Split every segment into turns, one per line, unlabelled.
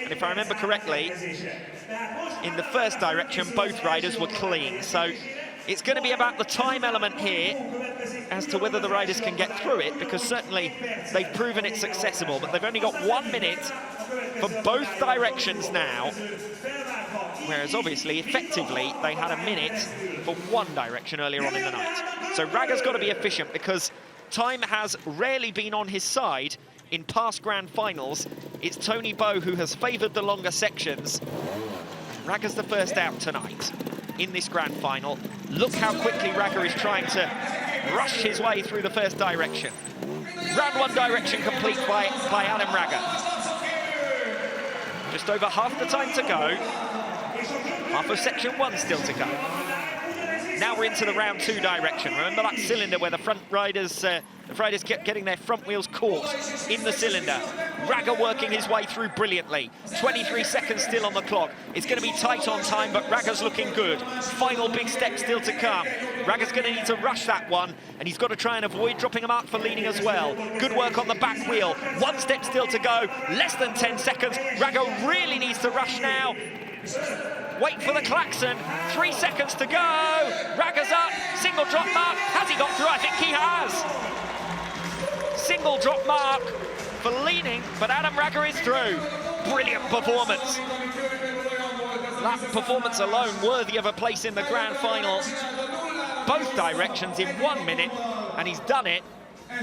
And if I remember correctly, in the first direction, both riders were clean. So it's going to be about the time element here as to whether the riders can get through it, because certainly they've proven it's accessible, but they've only got 1 minute for both directions now, whereas obviously, effectively, they had a minute for one direction earlier on in the night. So Raga's got to be efficient, because time has rarely been on his side in past grand finals. It's Toni Bo who has favoured the longer sections. Raga's the first out tonight in this grand final. Look how quickly Raga is trying to rush his way through the first direction. Round one direction complete by Adam Raga. Just over half the time to go. Half of section one still to go. Now we're into the round two direction. Remember that cylinder where the riders kept getting their front wheels caught in the cylinder. Raga working his way through brilliantly. 23 seconds still on the clock. It's going to be tight on time, but Raga's looking good. Final big step still to come. Raga's going to need to rush that one, and he's got to try and avoid dropping a mark for leading as well. Good work on the back wheel. 1 step still to go. Less than 10 seconds. Raga really needs to rush now. Wait for the klaxon. 3 seconds to go. Raga's up. Single drop mark. Has he got through? I think he has. Single drop mark for leaning, but Adam Raga is through. Brilliant performance. That performance alone worthy of a place in the grand final. Both directions in 1 minute, and he's done it.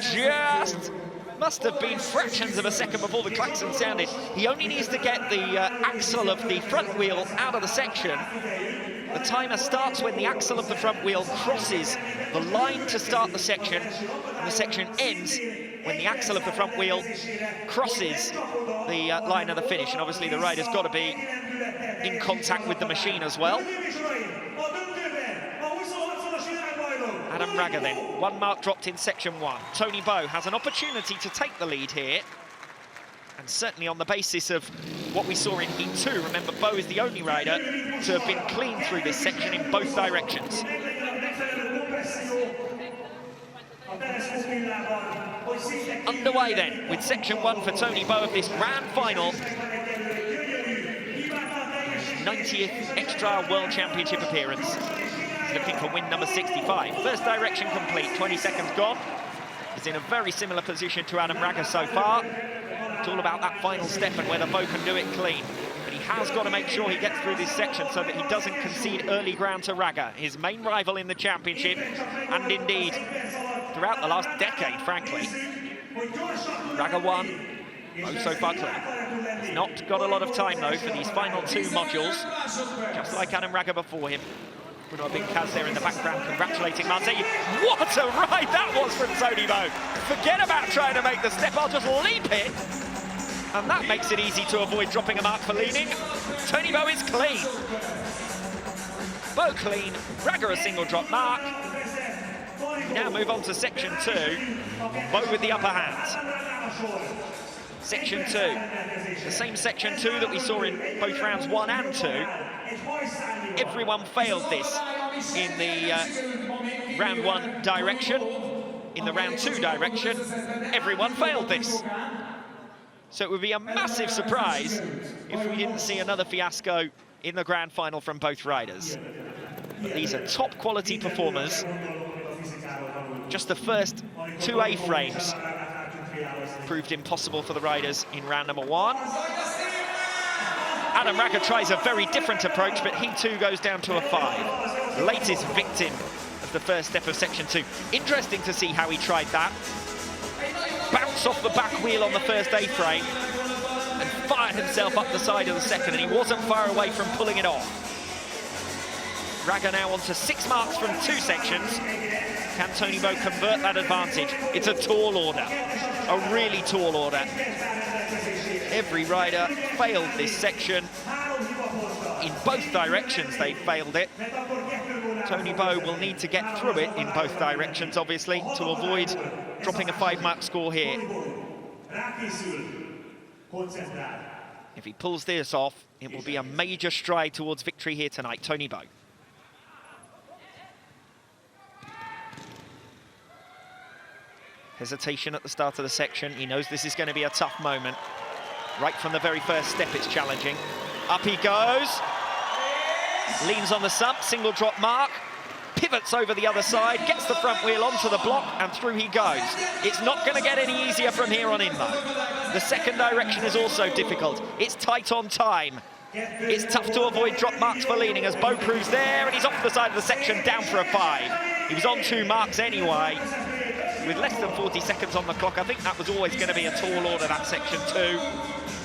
Just must have been fractions of a second before the klaxon sounded. He only needs to get the axle of the front wheel out of the section. The timer starts when the axle of the front wheel crosses the line to start the section, and the section ends when the axle of the front wheel crosses the line of the finish. And obviously the rider's got to be in contact with the machine as well. Adam Raga then, 1 mark dropped in section one. Toni Bo has an opportunity to take the lead here, and certainly on the basis of what we saw in Heat 2. Remember, Bo is the only rider to have been clean through this section in both directions. Underway then, with section one for Toni Bo of this grand final. 90th extra World Championship appearance. He's looking for win number 65. First direction complete, 20 seconds gone. He's in a very similar position to Adam Raga so far. It's all about that final step and whether Bo can do it clean. But he has got to make sure he gets through this section so that he doesn't concede early ground to Raga, his main rival in the championship, and indeed throughout the last decade, frankly. Raga won, Bo so far clear. He's not got a lot of time though for these final 2 modules, just like Adam Raga before him. We've got a big Kaz there in the background congratulating Marseille. What a ride that was from Toni Bo. Forget about trying to make the step, I'll just leap it. And that makes it easy to avoid dropping a mark for leaning. Toni Bo is clean. Bo clean, Raga a single drop mark. We now move on to section 2. Bo with the upper hand. Section 2, the same section 2 that we saw in both rounds 1 and 2. Everyone failed this in the round 1 direction. In the round 2 direction, everyone failed this. So it would be a massive surprise if we didn't see another fiasco in the grand final from both riders. But these are top quality performers. Just the first 2 A-frames proved impossible for the riders in round number 1. Adam Raga tries a very different approach, but he too goes down to a 5. Latest victim of the first step of section 2. Interesting to see how he tried that. Bounce off the back wheel on the first A-frame and fired himself up the side of the second, and he wasn't far away from pulling it off. Raga now on to 6 marks from 2 sections. Can Toni Bo convert that advantage? It's a tall order, a really tall order. Every rider failed this section. In both directions they failed it. Toni Bo will need to get through it in both directions, obviously, to avoid dropping a 5-mark score here. If he pulls this off, it will be a major stride towards victory here tonight. Toni Bo. Hesitation at the start of the section. He knows this is going to be a tough moment. Right from the very first step, it's challenging. Up he goes. Leans on the sump, single drop mark. Pivots over the other side, gets the front wheel onto the block, and through he goes. It's not going to get any easier from here on in, though. The second direction is also difficult. It's tight on time. It's tough to avoid drop marks for leaning as Bo proves there, and he's off the side of the section, down for a 5. He was on 2 marks anyway. With less than 40 seconds on the clock, I think that was always going to be a tall order, that section 2.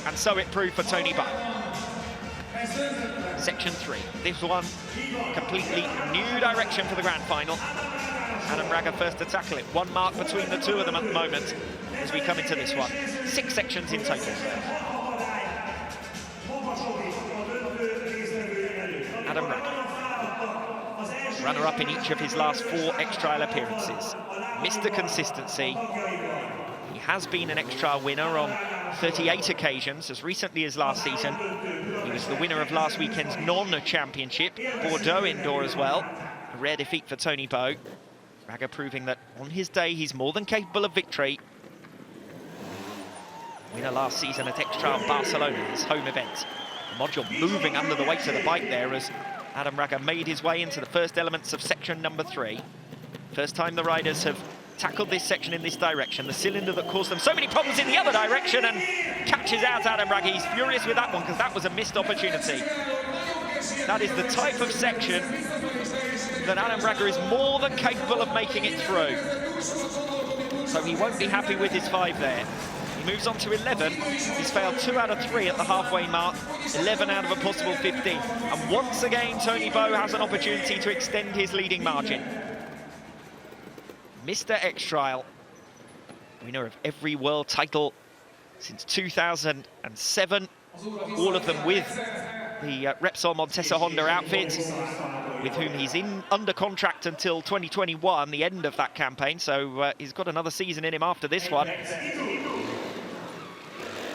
And so it proved for Toni Bo. Section 3, this one, completely new direction for the grand final. Adam Raga first to tackle it. 1 mark between the two of them at the moment as we come into this one. 6 sections in total. Adam Raga, runner-up in each of his last 4 X-Trial appearances. Mr. Consistency. He has been an X-Trial winner on 38 occasions, as recently as last season. He was the winner of last weekend's non-championship, Bordeaux Indoor as well. A rare defeat for Toni Bo. Raga proving that on his day, he's more than capable of victory. Winner last season at X-Trial Barcelona, his home event. The module moving under the weight of the bike there as Adam Raga made his way into the first elements of section number 3. First time the riders have tackled this section in this direction. The cylinder that caused them so many problems in the other direction, and catches out Adam Raga. He's furious with that one because that was a missed opportunity. That is the type of section that Adam Raga is more than capable of making it through. So he won't be happy with his 5 there. He moves on to 11. He's failed 2 out of 3 at the halfway mark, 11 out of a possible 15. And once again, Toni Bo has an opportunity to extend his leading margin. Mr. X-Trial, winner of every world title since 2007, all of them with the Repsol Montesa Honda outfit, with whom he's under contract until 2021, the end of that campaign, so he's got another season in him after this one.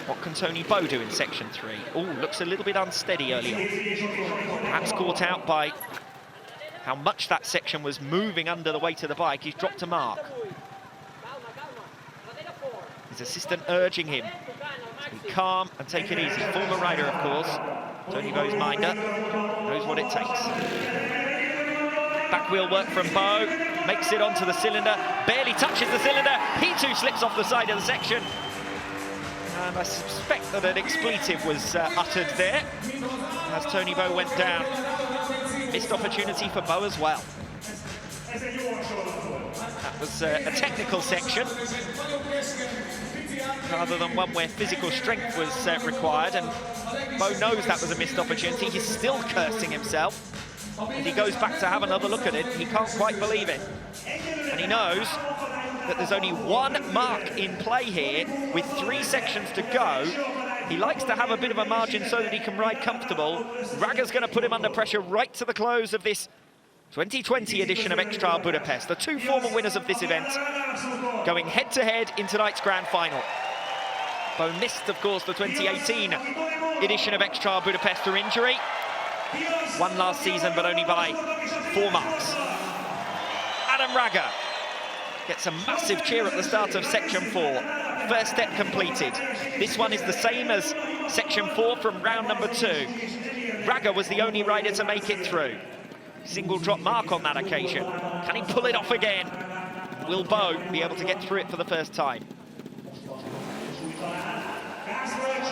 What can Toni Bo do in section 3? Oh, looks a little bit unsteady early on. Perhaps caught out by how much that section was moving under the weight of the bike. He's dropped a mark. His assistant urging him to be calm and take it easy. Former rider, of course. Toni Bo's minder. Knows what it takes. Back wheel work from Bo. Makes it onto the cylinder. Barely touches the cylinder. He too slips off the side of the section. And I suspect that an expletive was uttered there as Toni Bo went down. Missed opportunity for Bo as well. That was a technical section, rather than one where physical strength was required, and Bo knows that was a missed opportunity. He's still cursing himself. As he goes back to have another look at it, he can't quite believe it. And he knows that there's only 1 mark in play here, with 3 sections to go. He likes to have a bit of a margin so that he can ride comfortable. Raga's going to put him under pressure right to the close of this 2020 edition of X-Trial Budapest. The 2 former winners of this event going head-to-head in tonight's grand final. Bo missed, of course, the 2018 edition of X-Trial Budapest through injury. Won last season, but only by 4 marks. Adam Raga gets a massive cheer at the start of section 4. First step completed. This one is the same as section 4 from round number 2. Raga was the only rider to make it through. Single drop mark on that occasion. Can he pull it off again? Will Bo be able to get through it for the first time?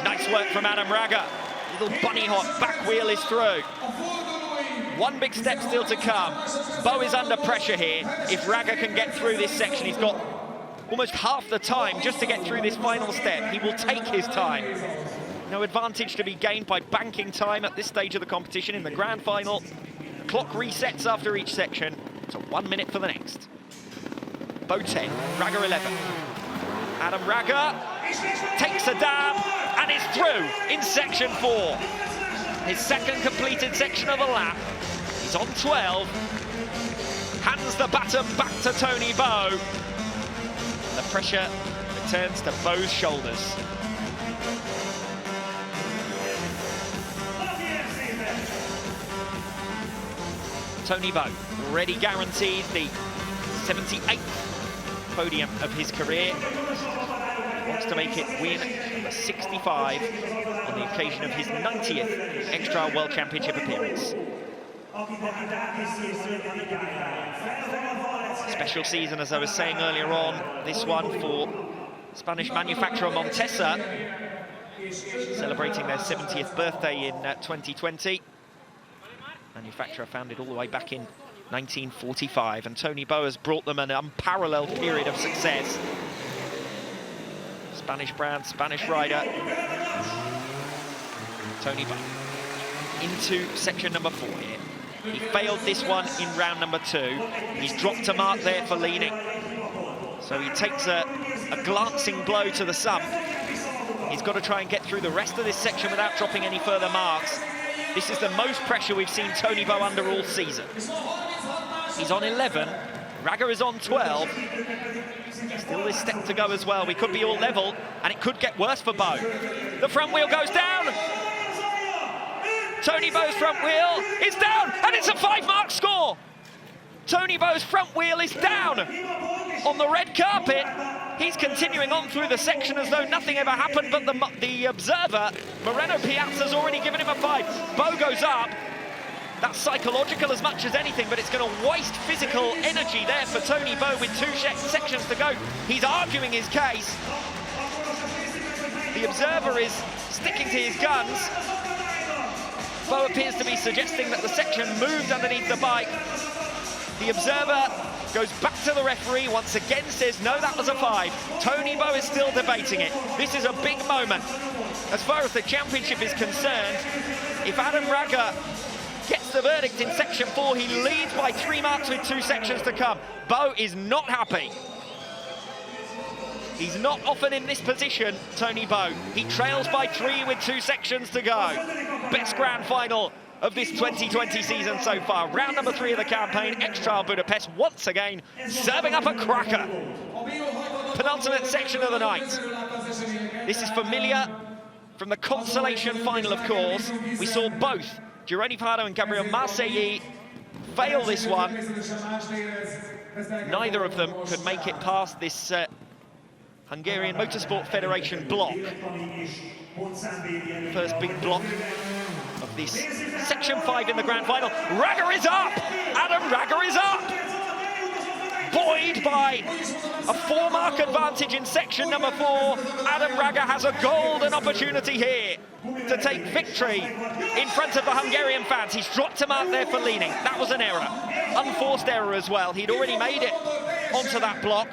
Nice work from Adam Raga. Little bunny hop, back wheel is through. 1 big step still to come. Bo is under pressure here. If Raga can get through this section, he's got almost half the time just to get through this final step. He will take his time. No advantage to be gained by banking time at this stage of the competition. In the grand final, the clock resets after each section. So 1 minute for the next. Bo 10, Raga 11. Adam Raga takes a dab and is through in section 4. His second completed section of the lap. He's on 12. Hands the baton back to Toni Bo. The pressure returns to Bo's shoulders. Toni Bo already guaranteed the 78th podium of his career. Wants chance to make it win number 65 on the occasion of his 90th Extra World Championship appearance. Special season, as I was saying earlier on, this one for Spanish manufacturer Montesa, celebrating their 70th birthday in 2020. Manufacturer founded all the way back in 1945, and Toni Bo has brought them an unparalleled period of success. Spanish brand, Spanish rider. Toni Bo into section number 4 here. He failed this one in round number 2. He's dropped a mark there for leaning. So he takes a glancing blow to the sump. He's got to try and get through the rest of this section without dropping any further marks. This is the most pressure we've seen Toni Bo under all season. He's on 11. Raga is on 12. Still this step to go as well. We could be all level, and it could get worse for Bo. The front wheel goes down. Toni Bo's front wheel is down, and it's a 5-mark score. Toni Bo's front wheel is down on the red carpet. He's continuing on through the section as though nothing ever happened, but the observer, Moreno Piazza's already given him a 5. Bo goes up. That's psychological as much as anything, but it's going to waste physical energy there for Toni Bo with 2 sections to go. He's arguing his case. The observer is sticking to his guns. Bo appears to be suggesting that the section moved underneath the bike. The observer goes back to the referee, once again says, no, that was a 5. Toni Bo is still debating it. This is a big moment. As far as the championship is concerned, if Adam Raga gets the verdict in section 4, he leads by 3 marks with 2 sections to come. Bo is not happy. He's not often in this position, Toni Bo. He trails by 3 with 2 sections to go. Best grand final of this 2020 season so far. Round number 3 of the campaign, Extra Budapest once again serving up a cracker. Penultimate section of the night. This is familiar from the consolation final, of course. We saw both Gironi Pardo and Gabriel Marseille fail this one. Neither of them could make it past this Hungarian Motorsport Federation block. First big block of this section 5 in the grand final. Raga is up! Adam Raga is up! Buoyed by a 4-mark advantage in section number 4, Adam Raga has a golden opportunity here to take victory in front of the Hungarian fans. He's dropped a mark there for leaning. That was an error. Unforced error as well. He'd already made it onto that block.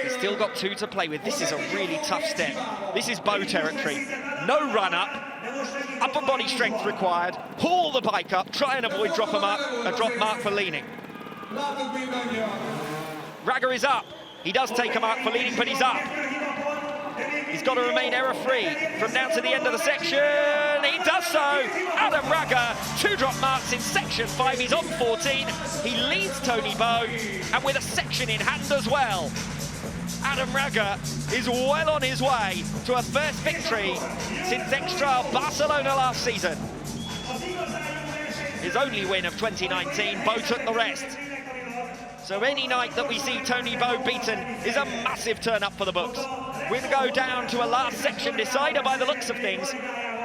He's still got 2 to play with. This is a really tough step. This is Bo territory. No run-up. Upper body strength required. Haul the bike up. Try and avoid a drop mark for leaning. Raga is up. He does take a mark for leaning, but he's up. He's got to remain error-free from down to the end of the section. He does so. Adam Raga, 2 drop marks in section 5. He's on 14. He leads Toni Bo, and with a section in hand as well. Adam Raga is well on his way to a first victory since Extra Barcelona last season. His only win of 2019, Bo took the rest. So any night that we see Toni Bo beaten is a massive turn up for the books. We're going to go down to a last section decider by the looks of things.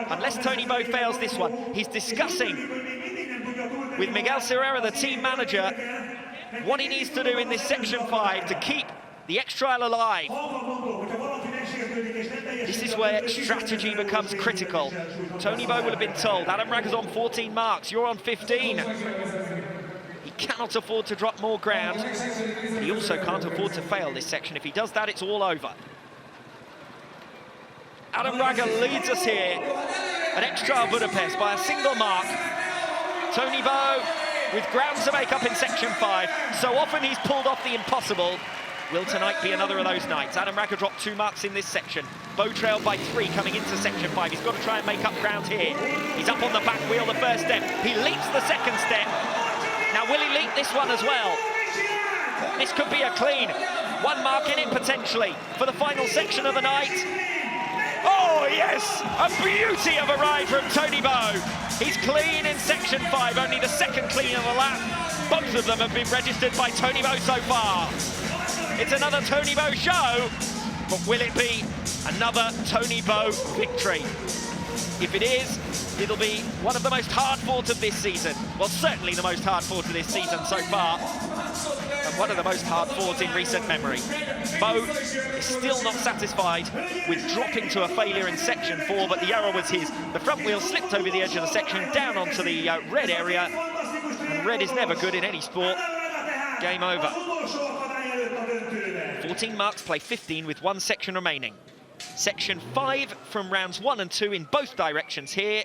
Unless Toni Bo fails this one, he's discussing with Miguel Serrera, the team manager, what he needs to do in this section 5 to keep the Extra alive. This is where strategy becomes critical. Toni Bo will have been told, Adam Raga's on 14 marks, you're on 15. He cannot afford to drop more ground, but he also can't afford to fail this section. If he does that, it's all over. Adam Raga leads us here at Extra Budapest by a single mark. Toni Bo with ground to make up in section 5. So often he's pulled off the impossible. Will tonight be another of those nights? Adam Raga dropped 2 marks in this section. Bo trailed by 3 coming into section 5. He's got to try and make up ground here. He's up on the back wheel the first step. He leaps the second step. Now will he leap this one as well? This could be a clean. 1 mark in it potentially for the final section of the night. Oh yes, a beauty of a ride from Toni Bo. He's clean in section 5, only the second clean of the lap. Both of them have been registered by Toni Bo so far. It's another Toni Bo show. but will it be another Toni Bo victory? If it is, it'll be one of the most hard-fought of this season. Well, certainly the most hard-fought of this season so far, and one of the most hard-fought in recent memory. Bo is still not satisfied with dropping to a failure in section 4, but the error was his. The front wheel slipped over the edge of the section, down onto the red area, and red is never good in any sport. Game over. 14 marks, play 15 with one section remaining. Section 5 from rounds 1 and 2 in both directions here.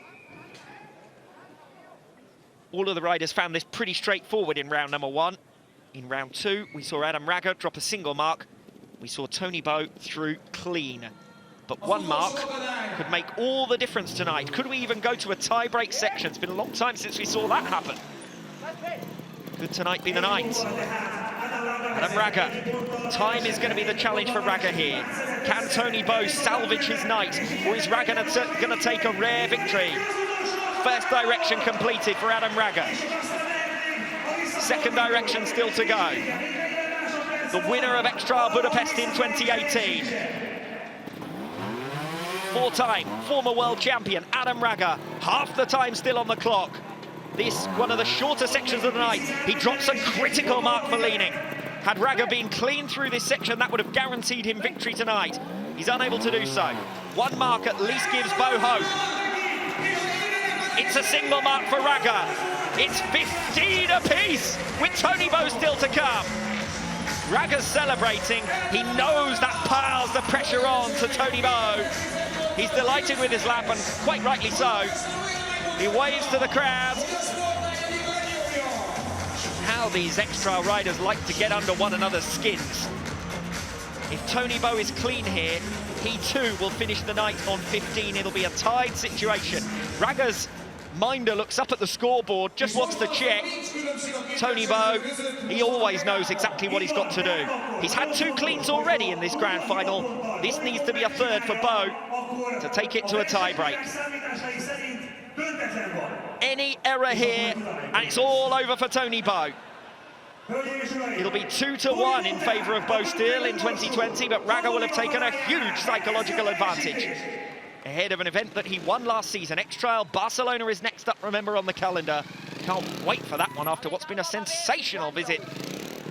All of the riders found this pretty straightforward in round number 1. In round 2, we saw Adam Raga drop a single mark. We saw Toni Bo through clean. But one mark could make all the difference tonight. Could we even go to a tie-break section? It's been a long time since we saw that happen. Could tonight be the night? Adam Raga. Time is going to be the challenge for Raga here. Can Toni Bo salvage his night, or is Raga going to take a rare victory? First direction completed for Adam Raga. Second direction still to go. The winner of Extra Budapest in 2018. Four-time former world champion Adam Raga, half the time still on the clock. This, one of the shorter sections of the night. He drops a critical mark for leaning. Had Raga been clean through this section, that would have guaranteed him victory tonight. He's unable to do so. One mark at least gives Bo hope. It's a single mark for Raga. It's 15 apiece, with Toni Bo still to come. Raga's celebrating. He knows that piles the pressure on to Toni Bo. He's delighted with his lap, and quite rightly so. He waves to the crowd. How these extra riders like to get under one another's skins. If Toni Bo is clean here, he too will finish the night on 15. It'll be a tied situation. Raga's minder looks up at the scoreboard, just wants to check. Toni Bo, he always knows exactly what he's got to do. He's had 2 cleans already in this grand final. This needs to be a third for Bo to take it to a tie-break. Any error here, and it's all over for Toni Bo. It'll be 2-1 in favour of Bo still in 2020, but Raga will have taken a huge psychological advantage ahead of an event that he won last season. X-Trail Barcelona is next up, remember, on the calendar. Can't wait for that one after what's been a sensational visit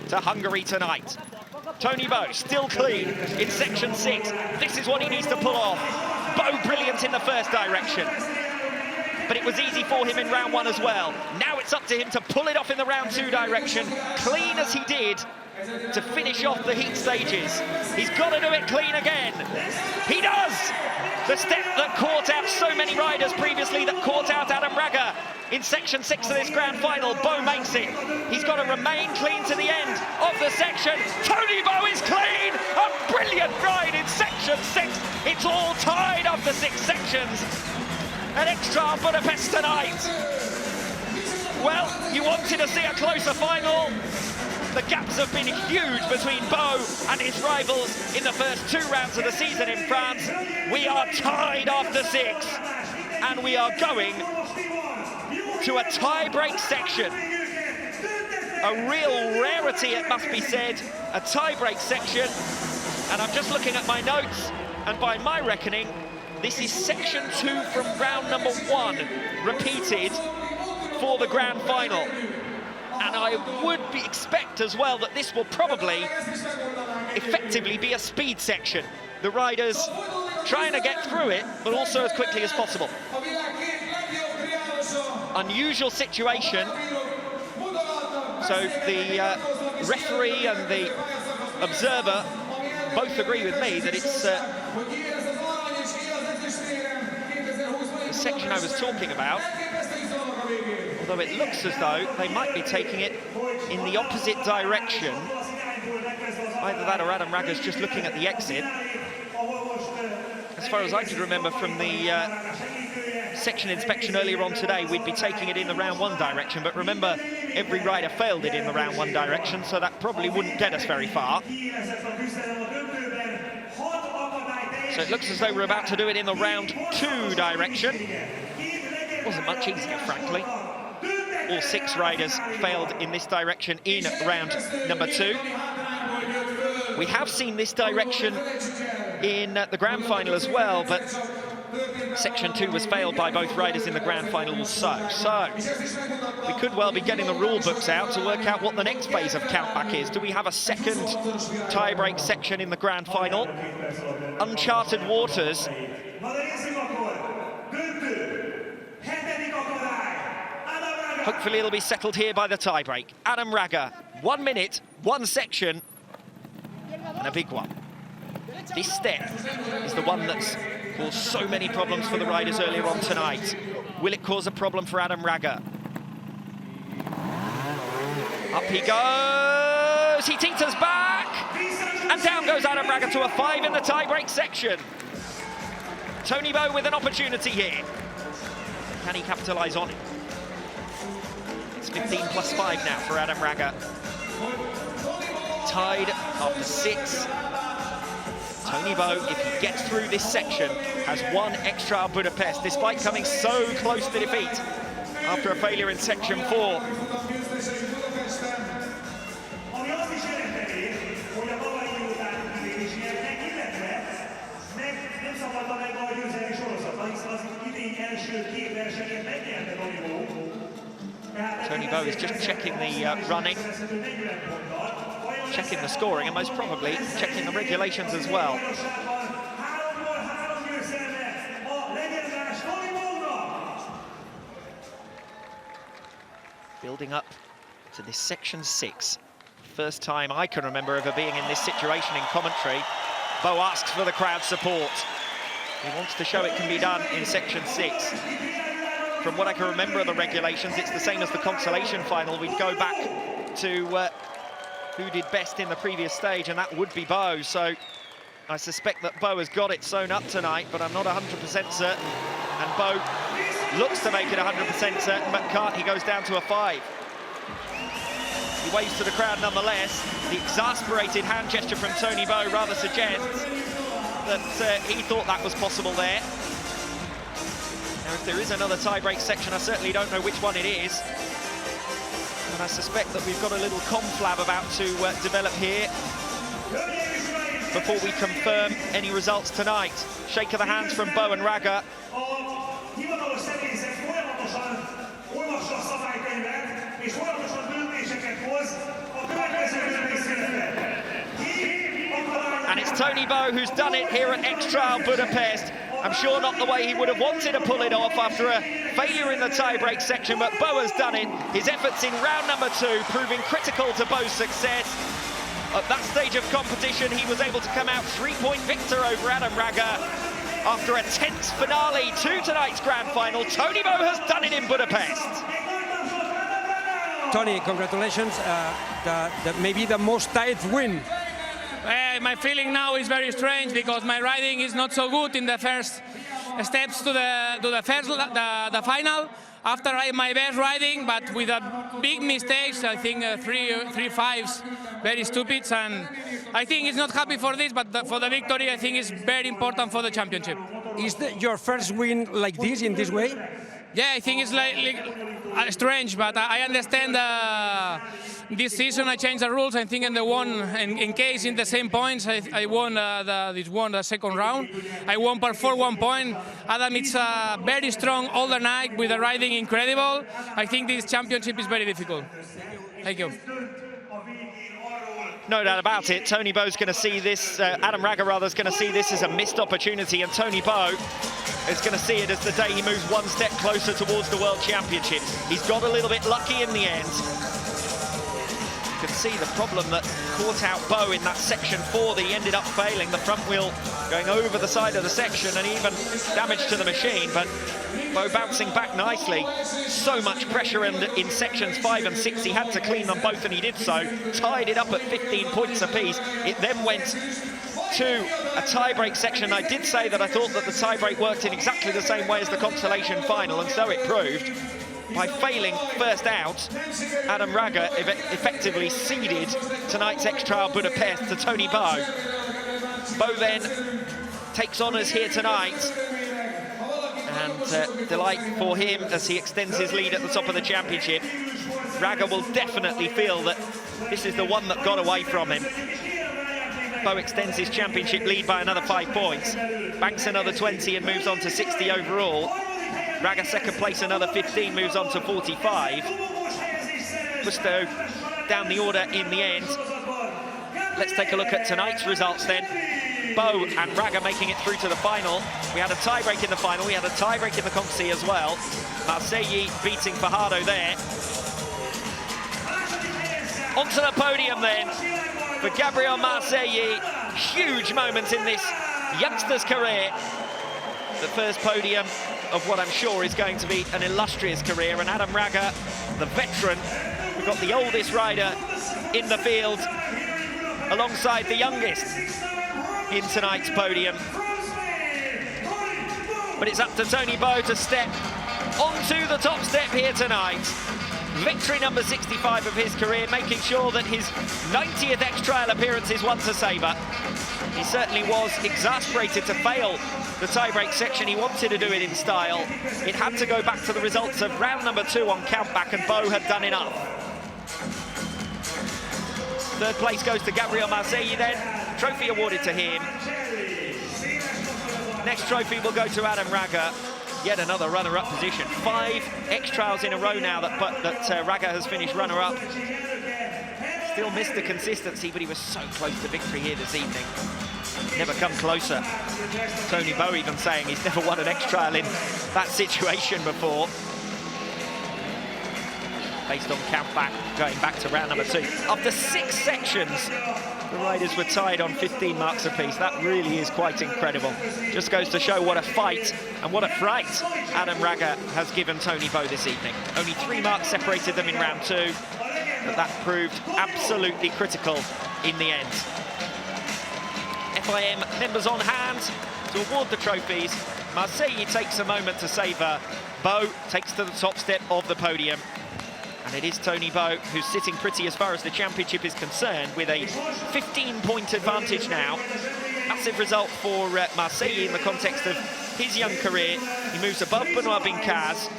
to Hungary tonight. Toni Bo still clean in section 6. This is what he needs to pull off. Bo brilliant in the first direction, but it was easy for him in round 1 as well. Now it's up to him to pull it off in the round 2 direction, clean as he did to finish off the heat stages. He's got to do it clean again. He does! The step that caught out so many riders previously, that caught out Adam Raga in section 6 of this grand final. Bo makes it. He's got to remain clean to the end of the section. Toni Bo is clean! A brilliant ride in section 6. It's all tied after 6 sections. An Extra Budapest tonight. Well, you wanted to see a closer final. The gaps have been huge between Bo and his rivals in the first 2 rounds of the season in France. We are tied after 6, and we are going to a tie-break section. A real rarity, it must be said, a tie-break section. And I'm just looking at my notes, and by my reckoning, this is section 2 from round number 1, repeated for the grand final. And I would expect as well that this will probably effectively be a speed section. The riders trying to get through it, but also as quickly as possible. Unusual situation. So the referee and the observer both agree with me that it's the section I was talking about. Although it looks as though they might be taking it in the opposite direction. Either that or Adam Raga's just looking at the exit. As far as I could remember from the section inspection earlier on today, we'd be taking it in the round 1 direction, but remember, every rider failed it in the round 1 direction, so that probably wouldn't get us very far. So it looks as though we're about to do it in the round 2 direction. Wasn't much easier, frankly. All 6 riders failed in this direction in round number 2. We have seen this direction in the grand final as well, but section 2 was failed by both riders in the grand final also. So we could well be getting the rule books out to work out what the next phase of countback is. Do we have a second tie-break section in the grand final? Uncharted waters. Hopefully it'll be settled here by the tie-break. Adam Raga, 1 minute, 1 section, and a big one. This step is the one that's caused so many problems for the riders earlier on tonight. Will it cause a problem for Adam Raga? Up he goes, he teeters back, and down goes Adam Raga to a 5 in the tie-break section. Toni Bo with an opportunity here. Can he capitalise on it? It's 15 plus 5 now for Adam Raga. Tied after 6. Toni Bo, if he gets through this section, has 1 extra Budapest, despite coming so close to defeat after a failure in section 4. Toni Bo is just checking the running, checking the scoring, and most probably checking the regulations as well. Building up to this section 6. First time I can remember ever being in this situation in commentary. Bo asks for the crowd support. He wants to show it can be done in section 6. From what I can remember of the regulations, it's the same as the consolation final. We'd go back to who did best in the previous stage, and that would be Bo. So I suspect that Bo has got it sewn up tonight, but I'm not 100% certain. And Bo looks to make it 100% certain, but can't. He goes down to a 5. He waves to the crowd nonetheless. The exasperated hand gesture from Toni Bo rather suggests that he thought that was possible there. Now, if there is another tie-break section, I certainly don't know which one it is. And I suspect that we've got a little conflab about to develop here before we confirm any results tonight. Shake of the hands from Bo and Raga. And it's Toni Bo who's done it here at X-Trial Budapest. I'm sure not the way he would have wanted to pull it off after a failure in the tie-break section, but Bo has done it. His efforts in round number 2 proving critical to Bo's success. At that stage of competition, he was able to come out 3-point victor over Adam Raga. After a tense finale to tonight's grand final, Toni Bo has done it in Budapest.
Toni, congratulations. Maybe the most tight win.
My feeling now is very strange because my riding is not so good in the first steps to the final. After my best riding, but with a big mistakes, I think 3 5s, very stupid, and I think he's not happy for this, but for the victory, I think it's very important for the championship.
Is your first win like this, in this way?
Yeah, I think it's like strange, but I understand this season I changed the rules. I think in case in the same points, I won the second round. I won per 1 point. Adam, it's very strong all the night with the riding incredible. I think this championship is very difficult. Thank you.
No doubt about it. Toni Bo's going to see this, Adam Raga rather, is going to see this as a missed opportunity, and Toni Bo is going to see it as the day he moves 1 step closer towards the World Championship. He's got a little bit lucky in the end. You can see the problem that caught out Bo in that section 4 that he ended up failing, the front wheel going over the side of the section and even damage to the machine, but Bo bouncing back nicely. So much pressure in sections 5 and 6, he had to clean them both, and he did so. Tied it up at 15 points apiece. It then went to a tie-break section. I did say that I thought that the tie-break worked in exactly the same way as the consolation final, and so it proved. By failing first out, Adam Raga effectively ceded tonight's X-Trial Budapest to Toni Bo. Bo then takes honours here tonight, and delight for him as he extends his lead at the top of the championship. Raga will definitely feel that this is the one that got away from him. Bo extends his championship lead by another 5 points, banks another 20 and moves on to 60 overall. Raga second place, another 15, moves on to 45. Gusto down the order in the end. Let's take a look at tonight's results then. Bo and Raga making it through to the final. We had a tie-break in the final, we had a tie-break in the Conc as well. Marseille beating Fajardo there. Onto the podium then for Gabriel Marseille. Huge moment in this youngster's career. The first podium of what I'm sure is going to be an illustrious career. And Adam Raga, the veteran, we've got the oldest rider in the field alongside the youngest in tonight's podium. But it's up to Toni Bo to step onto the top step here tonight. Victory number 65 of his career, making sure that his 90th X-Trial appearance is one to savour. He certainly was exasperated to fail the tie-break section. He wanted to do it in style. It had to go back to the results of round number 2 on countback, and Bo had done enough. Third place goes to Gabriel Marseille then. Trophy awarded to him. Next trophy will go to Adam Raga. Yet another runner-up position. 5 X-Trials in a row now that Raga has finished runner-up. Still missed the consistency, but he was so close to victory here this evening. Never come closer. Toni Bo even saying he's never won an X-Trial in that situation before. Based on countback, going back to round number 2. After 6 sections, the riders were tied on 15 marks apiece. That really is quite incredible. Just goes to show what a fight and what a fright Adam Raga has given Toni Bo this evening. Only 3 marks separated them in round 2, but that proved absolutely critical in the end. FIM members on hand to award the trophies. Marseille takes a moment to savour. Bo takes to the top step of the podium. And it is Toni Bo who's sitting pretty as far as the championship is concerned, with a 15-point advantage now. Massive result for Marseille in the context of his young career. He moves above Benoit Bincaz.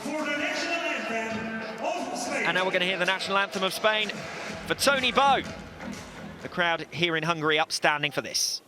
And now we're going to hear the national anthem of Spain for Toni Bo. The crowd here in Hungary upstanding for this.